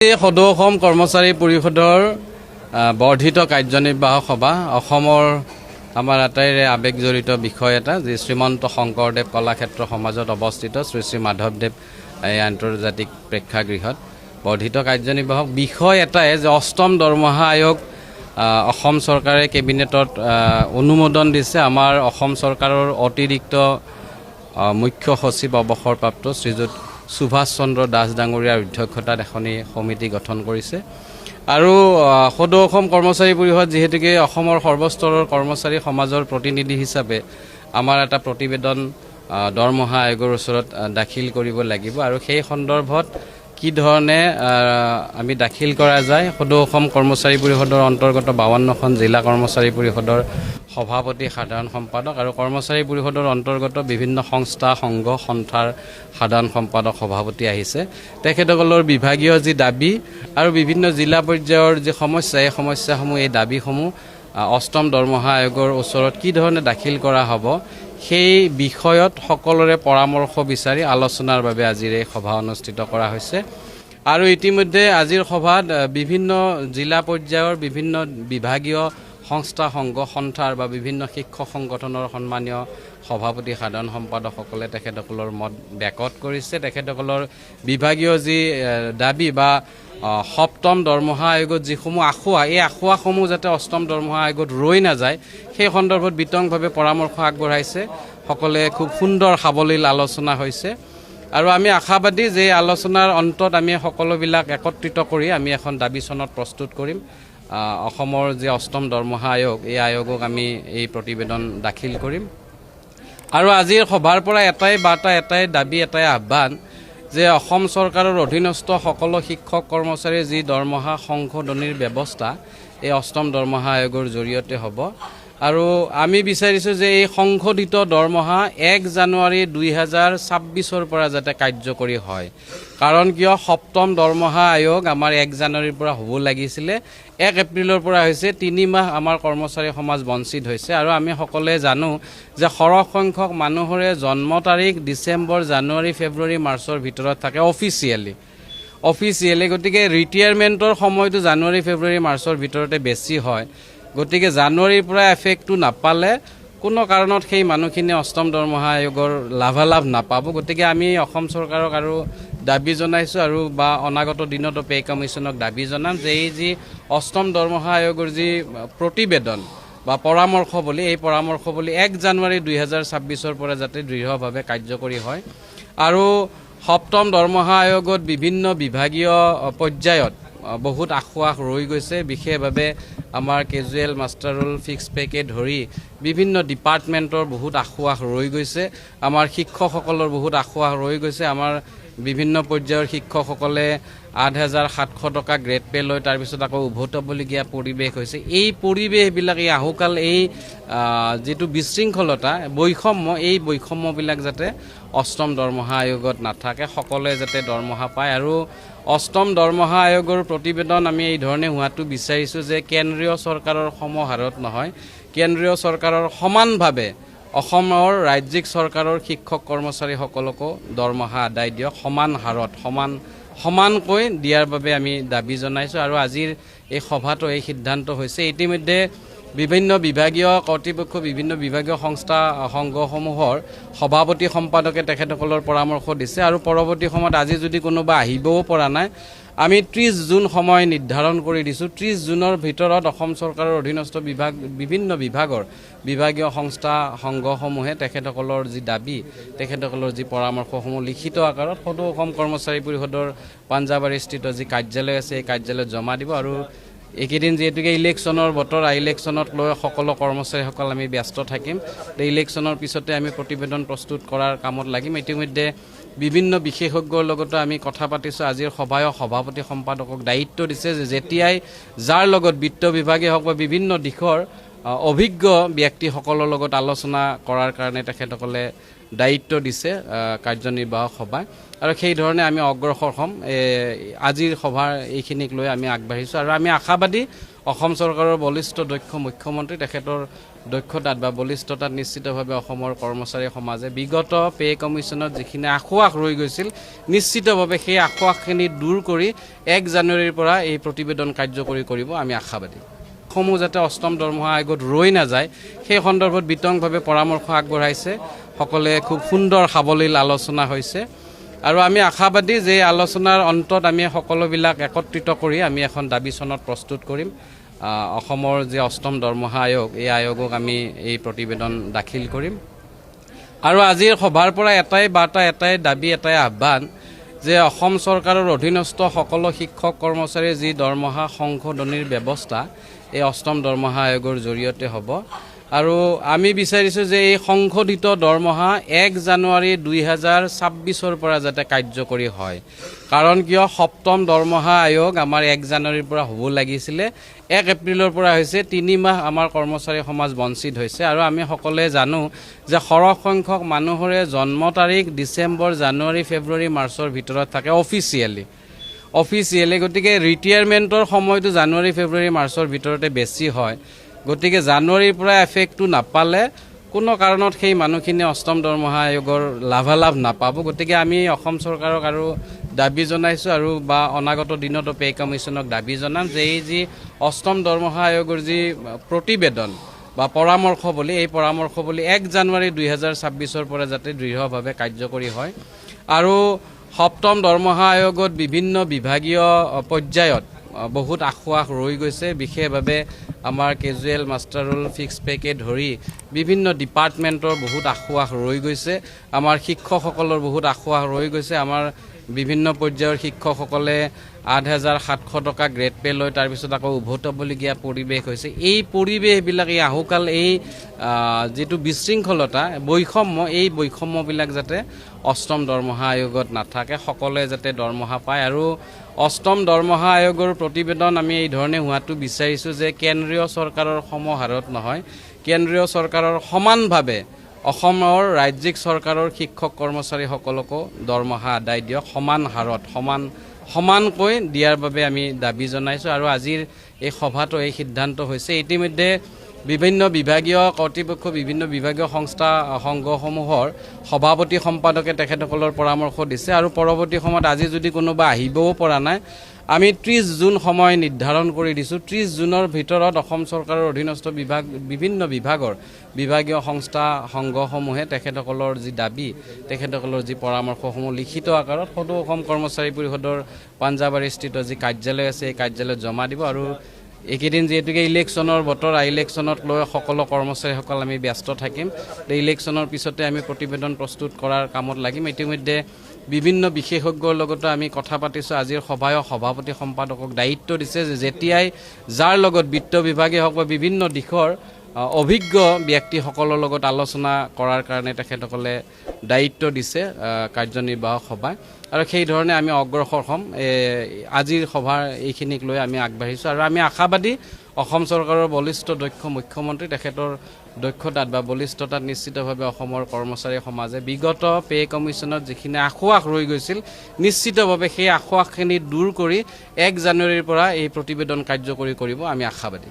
সদৌ অসম কৰ্মচাৰী পৰিষদৰ বৰ্ধিত কাৰ্যনিৰ্বাহক সভা অসমৰ আমাৰ আটাইৰে আৱেগজড়িত বিষয় এটা যি শ্ৰীমন্ত শংকৰদেৱ কলাক্ষেত্ৰ সমাজত অৱস্থিত শ্ৰী শ্ৰী মাধৱদেৱ এই আন্তৰ্জাতিক প্ৰেক্ষাগৃহত বৰ্ধিত কাৰ্যনিৰ্বাহক বিষয় এটাই যে অষ্টম দৰমহা আয়োগ অসম চৰকাৰে কেবিনেটত অনুমোদন দিছে। আমাৰ অসম চৰকাৰৰ অতিৰিক্ত মুখ্য সচিব অৱসৰপ্ৰাপ্ত শ্ৰীযুত সুভাষ চন্দ্ৰ দাস ডাঙৰীয়াৰ অধ্যক্ষতাত এখনি সমিতি গঠন কৰিছে আৰু সদৌ অসম কৰ্মচাৰী পৰিষদ যেহেতুকে অসমৰ সৰ্বস্তৰৰ কৰ্মচাৰী সমাজৰ প্ৰতিনিধি হিচাপে আমাৰ এটা প্ৰতিবেদন দৰমহা আয়োগৰ ওচৰত দাখিল কৰিব লাগিব আৰু সেই সন্দৰ্ভত কি ধৰণে আমি দাখিল কৰা যায় সদৌ অসম কৰ্মচাৰী পৰিষদৰ অন্তৰ্গত 52খন জিলা কৰ্মচাৰী পৰিষদৰ সভাপতি সাধাৰণ সম্পাদক আৰু কৰ্মচাৰী পৰিষদৰ অন্তৰ্গত বিভিন্ন সংস্থা সংঘ সন্থাৰ সাধাৰণ সম্পাদক সভাপতি আহিছে। তেখেতসকলৰ বিভাগীয় যি দাবী আৰু বিভিন্ন জিলা পৰ্যায়ৰ যি সমস্যা এই সমস্যাসমূহ এই দাবীসমূহ অষ্টম দৰমহা আয়োগৰ ওচৰত কি ধৰণে দাখিল কৰা হ'ব সেই বিষয়ত সকলোৰে পৰামৰ্শ বিচাৰি আলোচনাৰ বাবে আজিৰ এই সভা অনুষ্ঠিত কৰা হৈছে আৰু ইতিমধ্যে আজিৰ সভাত বিভিন্ন জিলা পৰ্যায়ৰ বিভিন্ন বিভাগীয় সংস্থা সংঘ সন্থাৰ বা বিভিন্ন শিক্ষক সংগঠনৰ সন্মানীয় সভাপতি সাধাৰণ সম্পাদকসকলে তেখেতসকলৰ মত ব্যক্ত কৰিছে। তেখেতসকলৰ বিভাগীয় যি দাবী বা সপ্তম দৰমহা আয়োগত যিসমূহ আখুৱা এই আখুৱাসমূহ যাতে অষ্টম দৰমহা আয়োগত ৰৈ নাযায় সেই সন্দৰ্ভত বিতংভাৱে পৰামৰ্শ আগবঢ়াইছে। সকলোৱে খুব সুন্দৰ সাৱলীল আলোচনা হৈছে আৰু আমি আশাবাদী যে আলোচনাৰ অন্তত আমি সকলোবিলাক একত্ৰিত কৰি আমি এখন দাবী চনত প্ৰস্তুত কৰিম। অসমৰ যি অষ্টম দৰমহা আয়োগ এই আয়োগক আমি এই প্ৰতিবেদন দাখিল কৰিম আৰু আজিৰ সভাৰ পৰা এটাই বাৰ্তা এটাই দাবী এটাই আহ্বান যে অসম চৰকাৰৰ অধীনস্থ সকলো শিক্ষক কৰ্মচাৰীৰ যি দৰমহা সংশোধনীৰ ব্যৱস্থা এই অষ্টম দৰমহা আয়োগৰ জৰিয়তে হ'ব আৰু আমি বিচাৰিছোঁ যে এই সংশোধিত দৰমহা 1 জানুৱাৰী 2026 পৰা যাতে কাৰ্যকৰী হয়। কাৰণ কিয় সপ্তম দৰমহা আয়োগ আমাৰ 1 জানুৱাৰীৰ পৰা হ'ব লাগিছিলে 1 এপ্ৰিলৰ পৰা হৈছে 3 মাহ আমাৰ কৰ্মচাৰী সমাজ বঞ্চিত হৈছে আৰু আমি সকলোৱে জানো যে সৰহ সংখ্যক মানুহৰে জন্ম তাৰিখ ডিচেম্বৰ জানুৱাৰী ফেব্ৰুৱাৰী মাৰ্চৰ ভিতৰত থাকে অফিচিয়েলি গতিকে ৰিটায়াৰমেণ্টৰ সময়টো জানুৱাৰী ফেব্ৰুৱাৰী মাৰ্চৰ ভিতৰতে বেছি হয়। গতিকে জানুৱাৰীৰ পৰা এফেক্টটো নাপালে কোনো কাৰণত সেই মানুহখিনি অষ্টম দৰমহা আয়োগৰ লাভালাভ নাপাব। গতিকে আমি অসম চৰকাৰক আৰু দাবী জনাইছোঁ আৰু বা অনাগত দিনতো পে কমিশ্যনক দাবী জনাম যে এই যি অষ্টম দৰমহা আয়োগৰ যি প্ৰতিবেদন বা পৰামৰ্শৱলী এই পৰামৰ্শৱলী 1 জানুৱাৰী 2026 পৰা যাতে দৃঢ়ভাৱে কাৰ্যকৰী হয় আৰু সপ্তম দৰমহা আয়োগত বিভিন্ন বিভাগীয় পৰ্যায়ত বহুত আখুৱা ৰৈ গৈছে। বিশেষভাৱে আমাৰ কেজুৱেল মাষ্টাৰ ৰোল ফিক্স পেকে ধৰি বিভিন্ন ডিপাৰ্টমেণ্টৰ বহুত আখুৱা ৰৈ গৈছে। আমাৰ শিক্ষকসকলৰ বহুত আখুৱা ৰৈ গৈছে। আমাৰ বিভিন্ন পৰ্যায়ৰ শিক্ষকসকলে 8,700 টকা গ্ৰেড পে লৈ তাৰপিছত আকৌ উভত হ'বলগীয়া পৰিৱেশ হৈছে। এই পৰিৱেশবিলাক এই আহুকাল এই যিটো বিশৃংখলতা বৈষম্য এই বৈষম্যবিলাক যাতে অষ্টম দৰমহা আয়োগত নাথাকে, সকলোৱে যাতে দৰমহা পায় আৰু অষ্টম দৰমহা আয়োগৰ প্ৰতিবেদন আমি এই ধৰণে হোৱাটো বিচাৰিছোঁ যে কেন্দ্ৰীয় চৰকাৰৰ সমহাৰত নহয়, কেন্দ্ৰীয় চৰকাৰৰ সমানভাৱে অসমৰ ৰাজ্যিক চৰকাৰৰ শিক্ষক কৰ্মচাৰীসকলকো দৰমহা আদায় দিয়ক, সমান হাৰত সমানকৈ দিয়াৰ বাবে আমি দাবী জনাইছোঁ আৰু আজিৰ এই সভাতো এই সিদ্ধান্ত হৈছে। ইতিমধ্যে বিভিন্ন বিভাগীয় কৰ্তৃপক্ষ বিভিন্ন বিভাগীয় সংস্থা সংঘসমূহৰ সভাপতি সম্পাদকে তেখেতসকলৰ পৰামৰ্শ দিছে আৰু পৰৱৰ্তী সময়ত আজি যদি কোনোবা আহিবও পৰা নাই আমি 30 জুন সময় নিৰ্ধাৰণ কৰি দিছোঁ। 30 জুনৰ ভিতৰত অসম চৰকাৰৰ অধীনস্থ বিভিন্ন বিভাগৰ বিভাগীয় সংস্থা সংঘসমূহে তেখেতসকলৰ যি দাবী তেখেতসকলৰ যি পৰামৰ্শসমূহ লিখিত আকাৰত সদৌ অসম কৰ্মচাৰী পৰিষদৰ পাঞ্জাবাৰীস্থিত যি কাৰ্যালয় আছে এই কাৰ্যালয়ত জমা দিব আৰু এইকেইদিন যিহেতুকে ইলেকশ্যনৰ বতৰ ইলেকশ্যনক লৈ সকলো কৰ্মচাৰীসকল আমি ব্যস্ত থাকিম। ইলেকশ্যনৰ পিছতে আমি প্ৰতিবেদন প্ৰস্তুত কৰাৰ কামত লাগিম। ইতিমধ্যে বিভিন্ন বিশেষজ্ঞৰ লগতো আমি কথা পাতিছোঁ। আজিৰ সভায়ক সভাপতি সম্পাদকক দায়িত্ব দিছে যে যেতিয়াই যাৰ লগত বিত্ত বিভাগে হওক বা বিভিন্ন দিশৰ অভিজ্ঞ ব্যক্তিসকলৰ লগত আলোচনা কৰাৰ কাৰণে তেখেতসকলে দায়িত্ব দিছে কাৰ্যনিৰ্বাহক সভাই আৰু সেই ধৰণে আমি অগ্ৰসৰ হ'ম। আজিৰ সভাৰ এইখিনিক লৈ আমি আগবাঢ়িছোঁ আৰু আমি আশাবাদী অসম চৰকাৰৰ বলিষ্ঠ দক্ষ মুখ্যমন্ত্ৰী তেখেতৰ দক্ষতাত বা বলিষ্ঠতাত নিশ্চিতভাৱে অসমৰ কৰ্মচাৰী সমাজে বিগত পে কমিশ্যনত যিখিনি আঁসোৱাহ ৰৈ গৈছিল নিশ্চিতভাৱে সেই আঁসোৱাহখিনি দূৰ কৰি 1 জানুৱাৰীৰ পৰা এই প্ৰতিবেদন কাৰ্যকৰী কৰিব আমি আশাবাদী সমূহ যাতে অষ্টম দৰমহা আয়োগত ৰৈ নাযায় সেই সন্দৰ্ভত বিতংভাৱে পৰামৰ্শ আগবঢ়াইছে সকলোৱে খুব সুন্দৰ সাৱলীল আলোচনা হৈছে আৰু আমি আশাবাদী যে আলোচনাৰ অন্তত আমি সকলোবিলাক একত্ৰিত কৰি আমি এখন দাবী চনত প্ৰস্তুত কৰিম অসমৰ যে অষ্টম দৰমহা আয়োগ এই আয়োগক আমি এই প্ৰতিবেদন দাখিল কৰিম আৰু আজিৰ সভাৰ পৰা এটাই বাৰ্তা এটাই দাবী এটাই আহ্বান যে অসম চৰকাৰৰ অধীনস্থ সকলো শিক্ষক কৰ্মচাৰীৰ যি দৰমহা সংশোধনীৰ ব্যৱস্থা এই অষ্টম দৰমহা আয়োগৰ জৰিয়তে হ'ব আৰু আমি বিচাৰিছোঁ যে এই সংশোধিত দৰমহা 1 জানুৱাৰী 2026 পৰা যাতে কাৰ্যকৰী হয় কাৰণ কিয় সপ্তম দৰমহা আয়োগ আমাৰ 1 জানুৱাৰীৰ পৰা হ'ব লাগিছিলে 1 এপ্ৰিলৰ পৰা হৈছে 3 মাহ আমাৰ কৰ্মচাৰী সমাজ বঞ্চিত হৈছে আৰু আমি সকলোৱে জানো যে সৰহ সংখ্যক মানুহৰে জন্ম তাৰিখ ডিচেম্বৰ জানুৱাৰী ফেব্ৰুৱাৰী মাৰ্চৰ ভিতৰত থাকে অফিচিয়েলি গতিকে ৰিটায়াৰমেণ্টৰ সময়টো জানুৱাৰী ফেব্ৰুৱাৰী মাৰ্চৰ ভিতৰতে বেছি হয় গতিকে জানুৱাৰীৰ পৰা এফেক্টটো নাপালে কোনো কাৰণত সেই মানুহখিনি অষ্টম দৰমহা আয়োগৰ লাভালাভ নাপাব গতিকে আমি অসম চৰকাৰক আৰু দাবী জনাইছোঁ আৰু বা অনাগত দিনতো পে কমিশ্যনক দাবী জনাম যে এই যি অষ্টম দৰমহা আয়োগৰ যি প্ৰতিবেদন বা পৰামৰ্শ বুলি এই পৰামৰ্শ বুলি 1 জানুৱাৰী 2026 পৰা যাতে দৃঢ়ভাৱে কাৰ্যকৰী হয় আৰু সপ্তম দৰমহা আয়োগত বিভিন্ন বিভাগীয় পৰ্যায়ত বহুত আঁসোৱাহ ৰৈ গৈছে বিশেষভাৱে আমাৰ কেজুৱেল মাষ্টাৰ ৰোল ফিক্স পেকে ধৰি বিভিন্ন ডিপাৰ্টমেণ্টৰ বহুত আঁসোৱাহ ৰৈ গৈছে আমাৰ শিক্ষকসকলৰ বহুত আঁসোৱাহ ৰৈ গৈছে আমাৰ বিভিন্ন পৰ্যায়ৰ শিক্ষকসকলে 8,700 টকা গ্ৰেড পে লৈ তাৰপিছত আকৌ উভতবলগীয়া পৰিৱেশ হৈছে এই পৰিৱেশবিলাক এই আহুকাল এই যিটো বিশৃংখলতা এই বৈষম্যবিলাক যাতে অষ্টম দৰমহা আয়োগত নাথাকে সকলোৱে যাতে দৰমহা পায় আৰু অষ্টম দৰমহা আয়োগৰ প্ৰতিবেদন আমি এই ধৰণে হোৱাটো বিচাৰিছোঁ যে কেন্দ্ৰীয় চৰকাৰৰ সমহাৰত নহয় কেন্দ্ৰীয় চৰকাৰৰ সমানভাৱে অসমৰ ৰাজ্যিক চৰকাৰৰ শিক্ষক কৰ্মচাৰীসকলকো দৰমহা আদায় দিয়ক সমান হাৰত সমানকৈ দিয়াৰ বাবে আমি দাবী জনাইছোঁ আৰু আজিৰ এই সভাটো এই সিদ্ধান্ত হৈছে ইতিমধ্যে বিভিন্ন বিভাগীয় কৰ্তৃপক্ষ বিভিন্ন বিভাগীয় সংস্থা সংঘসমূহৰ সভাপতি সম্পাদকে তেখেতসকলৰ পৰামৰ্শ দিছে আৰু পৰৱৰ্তী সময়ত আজি যদি কোনোবা আহিবও পৰা নাই আমি 30 জুন সময় নিৰ্ধাৰণ কৰি দিছোঁ 30 জুনৰ ভিতৰত অসম চৰকাৰৰ অধীনস্থ বিভিন্ন বিভাগৰ বিভাগীয় সংস্থা সংঘসমূহে তেখেতসকলৰ যি দাবী তেখেতসকলৰ যি পৰামৰ্শসমূহ লিখিত আকাৰত সদৌ অসম কৰ্মচাৰী পৰিষদৰ পাঞ্জাবাৰীস্থিত যি কাৰ্যালয় আছে এই কাৰ্যালয়ত জমা দিব আৰু এইকেইদিন যিহেতুকে ইলেকশ্যনৰ বতৰ ইলেকশ্যনক লৈ সকলো কৰ্মচাৰীসকল আমি ব্যস্ত থাকিম ইলেকশ্যনৰ পিছতে আমি প্ৰতিবেদন প্ৰস্তুত কৰাৰ কামত লাগিম ইতিমধ্যে বিভিন্ন বিশেষজ্ঞৰ লগতো আমি কথা পাতিছোঁ আজিৰ সভাপতি সম্পাদকক দায়িত্ব দিছে যে যেতিয়াই যাৰ লগত বিত্ত বিভাগে হওক বা বিভিন্ন দিশৰ অভিজ্ঞ ব্যক্তিসকলৰ লগত আলোচনা কৰাৰ কাৰণে তেখেতসকলে দায়িত্ব দিছে কাৰ্যনিৰ্বাহক সভাই আৰু সেই ধৰণে আমি অগ্ৰসৰ হ'ম আজিৰ সভাৰ এইখিনিক লৈ আমি আগবাঢ়িছোঁ আৰু আমি আশাবাদী অসম চৰকাৰৰ বলিষ্ঠ দক্ষ মুখ্যমন্ত্ৰী তেখেতৰ দক্ষতাত বা বলিষ্ঠতাত নিশ্চিতভাৱে অসমৰ কৰ্মচাৰী সমাজে বিগত পে কমিশ্যনত যিখিনি আঁসোৱাহ ৰৈ গৈছিল নিশ্চিতভাৱে সেই আঁসোৱাহখিনি দূৰ কৰি 1 জানুৱাৰীৰ পৰা এই প্ৰতিবেদন কাৰ্যকৰী কৰিব আমি আশাবাদী